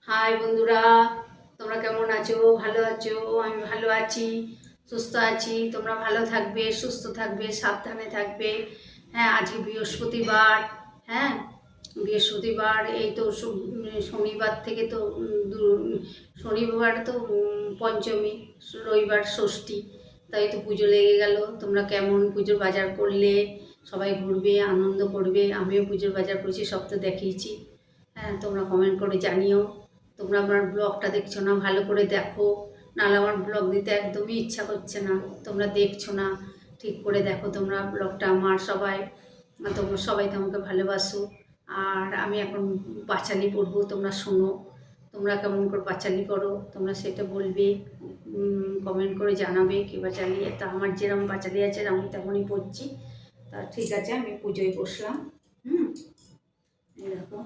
High বন্ধুরা, তোমরা কেমন আছো? ভালো আছো? আমি ভালো আছি, সুস্থ আছি। তোমরা ভালো থাকবে, সুস্থ থাকবে, সাবধানে থাকবে। হ্যাঁ, আজকে বৃহস্পতিবার। হ্যাঁ, বৃহস্পতিবার। এই তো শনিবার থেকে তো শনিবার তো পঞ্চমী, রবিবার ষষ্ঠী। তাই তো পুজো লেগে গেল। তোমরা কেমন পুজোর বাজার করলে? সবাই ঘুরবে, আনন্দ করবে। আমিও পুজোর বাজার করছি, সব তো দেখিয়েছি। হ্যাঁ, তোমরা কমেন্ট করে জানিও। তোমরা আমার ব্লগটা দেখছো না, ভালো করে দেখো। নাহলে আমার ব্লগ দিতে একদমই ইচ্ছা করছে না। তোমরা দেখছো না, ঠিক করে দেখো তোমরা ব্লগটা আমার। তোমরা সবাই তো আমাকে ভালোবাসো। আর আমি এখন পাঁচালি পড়বো, তোমরা শোনো। তোমরা কেমন করে পাঁচালি করো তোমরা সেটা বলবে, কমেন্ট করে জানাবে কি পাঁচালি। তা আমার যেরকম পাঁচালি আছে আমি তেমনই পড়ছি। তা ঠিক আছে, আমি পুজোয় বসলাম। এই দেখো,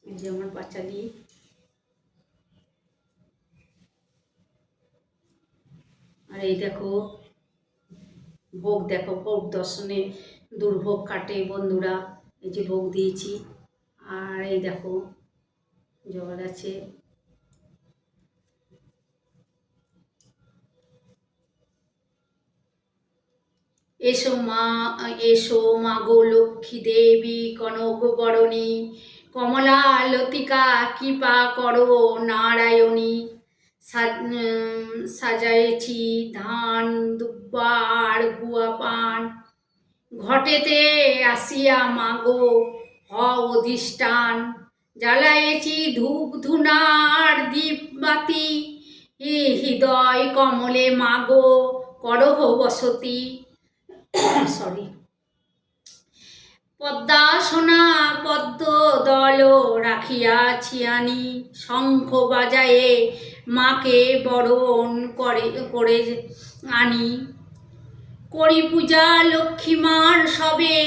এই যে আমার পাঁচালি। আর এই দেখো ভোগ, দেখো ভোগ দর্শনে দুর্ভোগ কাটে বন্ধুরা। এই যে ভোগ দিয়েছি। আর এই দেখো জল আছে। এসো মা, এসো মা গো লক্ষ্মী দেবী কনক বরণী, কমলা লতিকা কৃপা করো নারায়ণী। সাজাইছি ধান দুব্বার গুয়া পান, ঘটেতে আসিয়া মাগো হও অধিষ্ঠান। জ্বালাইছি ধূপ ধুনার দীপবাতি, হৃদয় কমলে মাগো করহ বসতি। সরি। পদ্মাসনা পদ্ম দল রাখিয়াছি আনি, শঙ্খ বাজায়ে মাকে বরণ করে আনি। করি পূজা লক্ষ্মীমার সবে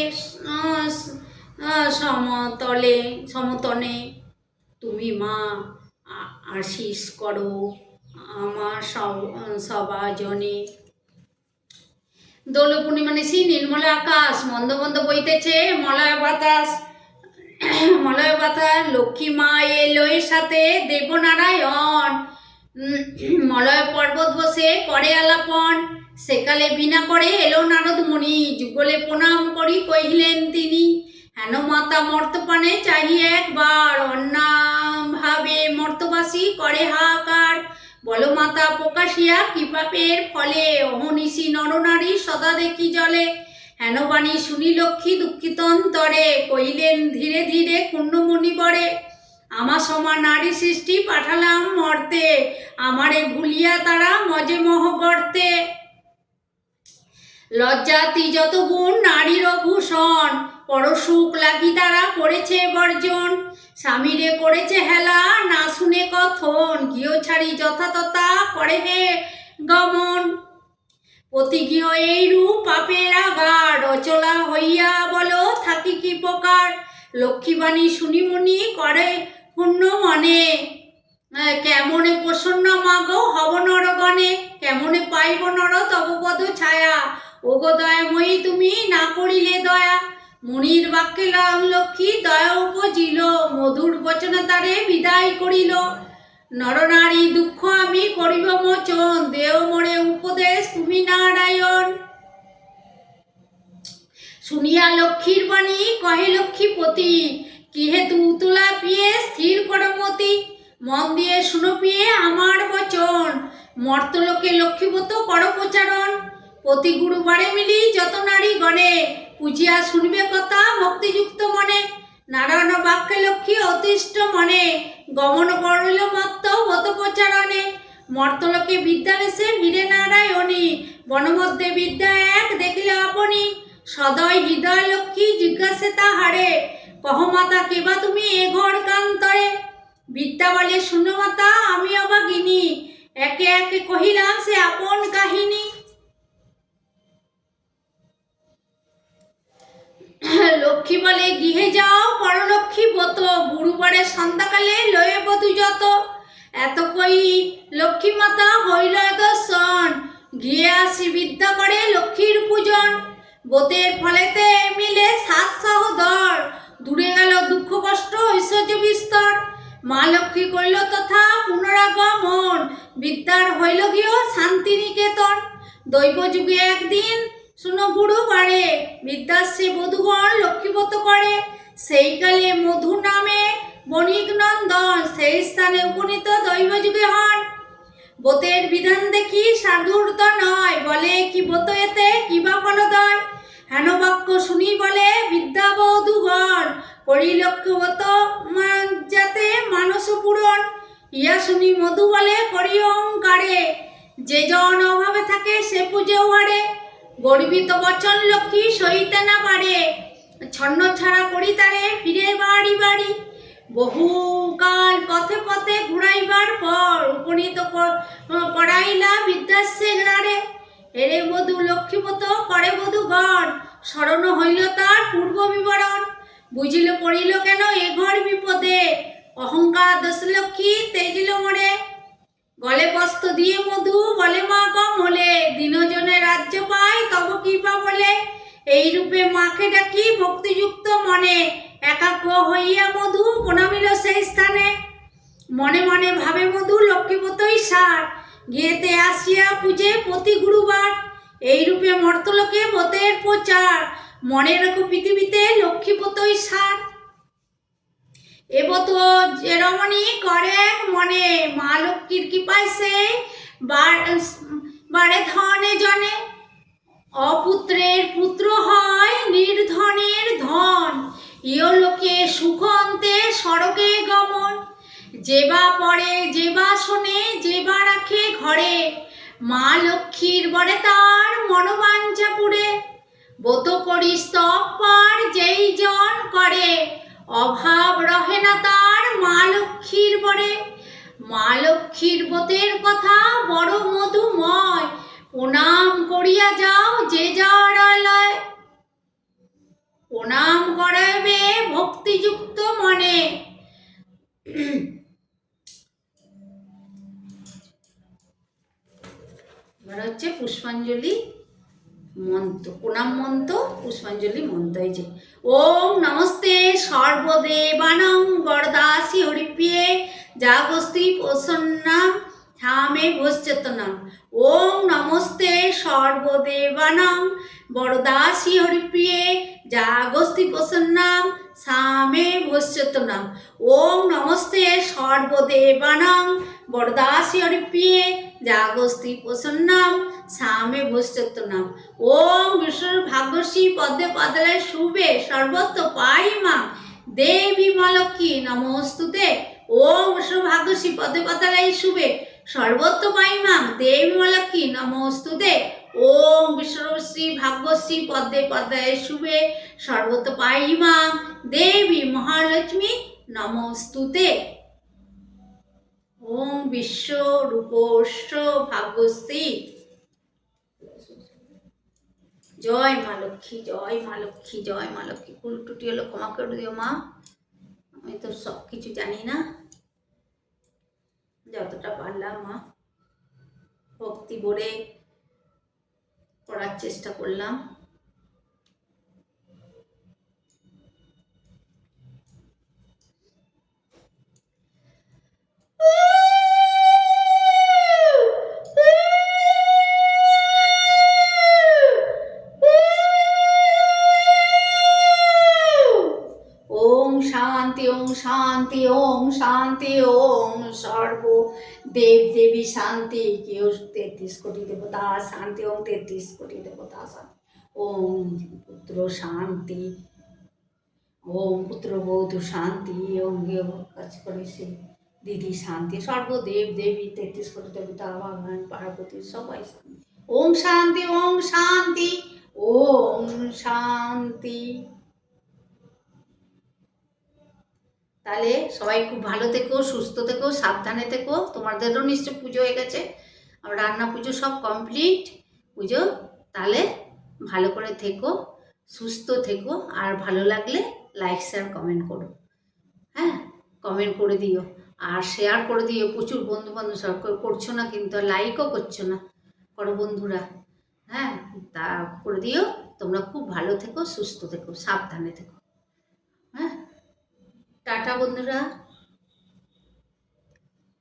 সমতনে, তুমি মা আশিস করো আমার সবাজনে। দোল পূর্ণিমা নিশি নির্মল আকাশ, মন্দ মন্দ বইতেছে মলয় বাতাস। মলয় বাতাস লক্ষ্মী মা এলো এর সাথে দেবনারায়ণ। মলয় পর্বত বসে করে আলাপন, সেকালে বিনা করে এলো নারদ মুনি। যুগলে প্রণাম করি কহিলেন তিনি, হেন মাতা মর্তপানে চাহিয়ে একবার। অন্যাভাবে মর্তবাসী করে হাহাকার, বলো মাতা প্রকাশিয়া কি পাপের ফলে। অহনিশি নরনারী সদা দেখি জলে, হেন বাণী শুনি লক্ষ্মী দুঃখিত অন্তরে। কহিলেন ধীরে ধীরে কুণ্যমণি বরে, আমার সমান নারী সৃষ্টি পাঠালাম মর্তে। আমারে ভুলিয়া তারা মজে মোহ গর্তে। লজ্জাতি যত গুণ নারীর ভূষণ, পরসুখ লাগি তারা করেছে বর্জন। স্বামীরে করেছে হেলা না শুনে কথন, গৃহ ছাড়ি যথাতথা করে হে গমন। প্রতিগৃহ এইরূপ পাপের আগার, অচলা হইয়া বলো থাকি কি প্রকার। লক্ষ্মীবাণী শুনিমুনি করে পূর্ণ মনে, কেমনে প্রসন্ন মাগো হব নরগণে। কেমনে পাইব নর তব পদ ছায়া, ওগো দয়াময়ী তুমি না করিলে দয়া। মুনির বাক্যে লক্ষ্মী দয়া উপজিল, মধুর বচনে তারে বিদায় করিল। নরনারী দুঃখ আমি করিব মোচন, দেও মোরে উপদেশ তুমি নারায়ণ। শুনিয়া লক্ষ্মীর বাণী কহে লক্ষ্মীপতি, কি হেতু উতলা পিয়ে স্থির করমতি। মন দিয়ে শুনো পিয়ে আমার বচন, মর্তলোকে লক্ষ্মীব্রত কর প্রচারণ। প্রতি গুরুবারে মিলি যত নারী গণে, পুজিয়া শুনবে কথা ভক্তিযুক্ত মনে। নারায়ণ বাক্যে লক্ষ্মী অতিষ্ঠ মনে, গমন করিল মত্ত ব্রত প্রচারণে। মর্তলোকে বিদ্যাবেশে ভিড়ে নারায়ণী, বনমধ্যে বিদ্যা এক দেখিলে আপনি। সদয় হৃদয় লক্ষ্মী জিজ্ঞাসে তাহারে, কহ মাতা কেবা তুমি এ ঘর কান্তরে। বিদ্যা বলে শুনো মাতা আমি অভাগিনী, একে একে কহিলাম সে আপন কাহিনী। লক্ষ্মী বলে গৃহে যাও পরলক্ষ্মী ব্রত, গুরুবারে সন্ধ্যাকালে লয়ে বধূ যত। এত কই লক্ষ্মী মাতা হইল দর্শন, গৃহে আসি বিদ্যা করে লক্ষ্মীর পূজন। ব্রতের ফলেতে মিলে সাত সহোদর, দূরে গেল দুঃখ কষ্ট ঐশ্বর্য বিস্তর। মা লক্ষ্মী কইল তথা পুনরাগমন, বিদ্যার হইল গিয়ে শান্তিনিকেতন। দৈব যুগে একদিন শুনো গুরুবারে, বিদ্যার সে বধূগণ লক্ষ্মীব্রত করে। সেই কালে মধু নামে বণিক নন্দন, সেই স্থানে উপনীত দৈব যুগে হন। ব্রতের বিধান দেখি সাধুর তো নয়, বলে কি ব্রত এতে কিবা ফলদয়। হেন বাক্য শুনি বলে বিদ্যা বধূগণ, করি লক্ষ্যব্রত যাতে মানস পূরণ। ইয়া শুনি মধু বলে করি অহংকারে, যে জন অভাবে থাকে সে পুজো হারে। গর্বিত বচন লক্ষ্মী সইতে না পারে, ছন্ন ছাড়া করি তারে ফিরে বাড়ি বাড়ি। বহুকাল পথে পথে ঘুরাইবার পর উপনীত করাইলা বিদ্যার সে দ্বারে। এরে বধূ লক্ষ্মীব্রত করে বধূগণ, স্মরণ হইল তার পূর্ব বিবরণ। বুঝিল পড়িল কেন এ ঘর বিপদে, অহংকার দোষ লক্ষ্মী তেজিল মরে। গলে বস্ত্র দিয়ে মধু বলে মা কমলে, দিনজনে রাজ্য পায় তব কৃপা বলে। এই রূপে মাকে ডাকি ভক্তিযুক্ত মনে, একাগ্র হইয়া মধু প্রণামিল সেই স্থানে। মনে মনে ভাবে মধু লক্ষ্মীব্রতই সার, গিয়েতে আসিয়া পূজে প্রতি গুরুবার। এই রূপে মর্তলোকে ব্রতের প্রচার, মনে রাখো পৃথিবীতে লক্ষ্মীব্রতই সার। এবত যে রমণী করে মনে, মা লক্ষ্মীর কৃপায় সে বাড়ে ধনে জনে। অপুত্রের পুত্র হয় নির্ধনের ধন, ইহলোকে সুখ অন্তে স্বর্গে গমন। যেবা পড়ে যেবা শোনে যেবা রাখে ঘরে, মা লক্ষ্মীর বরে তার মনোবাঞ্ছা পুরে। ব্রত করি স্তব পার যেই জন করে, অভাব রহে না তার মা লক্ষ্মীর বরে। মা লক্ষ্মীর ব্রতের কথা বড় মধুময়, প্রণাম করিয়া যাও যে যার আলয়। প্রণাম করাবে ভক্তিযুক্ত মনে। এবার হচ্ছে পুষ্পাঞ্জলি মন্ত্র, প্রণাম মন্ত্র, পুষ্পাঞ্জলি মন্ত্র। এই যে ওম নমস্তে সর্বদেবানাং বরদাসি হরিপ্রিয়ে, জাগস্তি প্রসন্নাম থামে ভোশ্চেতনাম। ওম নমস্তে সর্বদেবানাং বরদাসি হরিপ্রিয়ে, জাগস্তি প্রসন্নাম সামে ভোশ্চেতনাম। ওম নমস্তে সর্বদেবানাং বরদাসি হরিপ্রিয়ে, জাগস্তি প্রসন্নাম সামে ভোশ্চেতনাম। ওম বিষ্ণুর ভাগ্যশ্রী পদ্মে পদ্মালয় শুভে সর্বত্র পাই মা দেবী মলক্ষ্মী নমস্তুতে। ওম বিষ্ণু ভাগ্যশ্রী পদ্মে পদ্মালয় শুভে সর্বত্র পাই মা দেবী মলক্ষ্মী নমস্তুতে। ওম বিষ্ণুশ্রী ভাগ্যশ্রী পদ্মে পদ্মালয় শুভে সর্বত্র পাই মা দেবী মহালক্ষ্মী নমস্তুতে। ওম বিশ্ব রূপস্য ভাগ্যশ্রী। জয় মা লক্ষ্মী, জয় মা লক্ষ্মী, জয় মা লক্ষ্মী। ভুল টুটি হলো ক্ষমা করে দিও মা, আমি তো সব কিছু জানি না, যতটা পারলাম মা ভক্তি ভরে করার চেষ্টা করলাম। শান্তি ওম শান্তি ওম সর্ব দেব দেবী শান্তি। কেউ 33 কোটি দেবতা শান্তি, ওম 33 কোটি দেবতা শান্তি। ওম পুত্র শান্তি, ওম পুত্র বধূ শান্তি, ওম কেউ কাজ করে সে দিদি শান্তি, সর্বদেব দেবী 33 কোটি দেবতা ভগবান পার্বতী সবাই শান্তি। ওম শান্তি ওম শান্তি ওম শান্তি। তাহলে সবাই খুব ভালো থেকো, সুস্থ থেকো, সাবধানে থেকো। তোমাদেরও নিশ্চয় পুজো হয়ে গেছে, আমার রান্না পুজো সব কমপ্লিট পুজো। তাহলে ভালো করে থেকো, সুস্থ থেকো, আর ভালো লাগলে লাইক শেয়ার কমেন্ট করো। হ্যাঁ, কমেন্ট করে দিও আর শেয়ার করে দিও। প্রচুর বন্ধু বান্ধব সব করছো না, কিন্তু লাইকও করছো না, করো বন্ধুরা। হ্যাঁ, তা করে দিও। তোমরা খুব ভালো থেকো, সুস্থ থেকো, সাবধানে থেকো। হ্যাঁ, টাটা বন্ধুরা।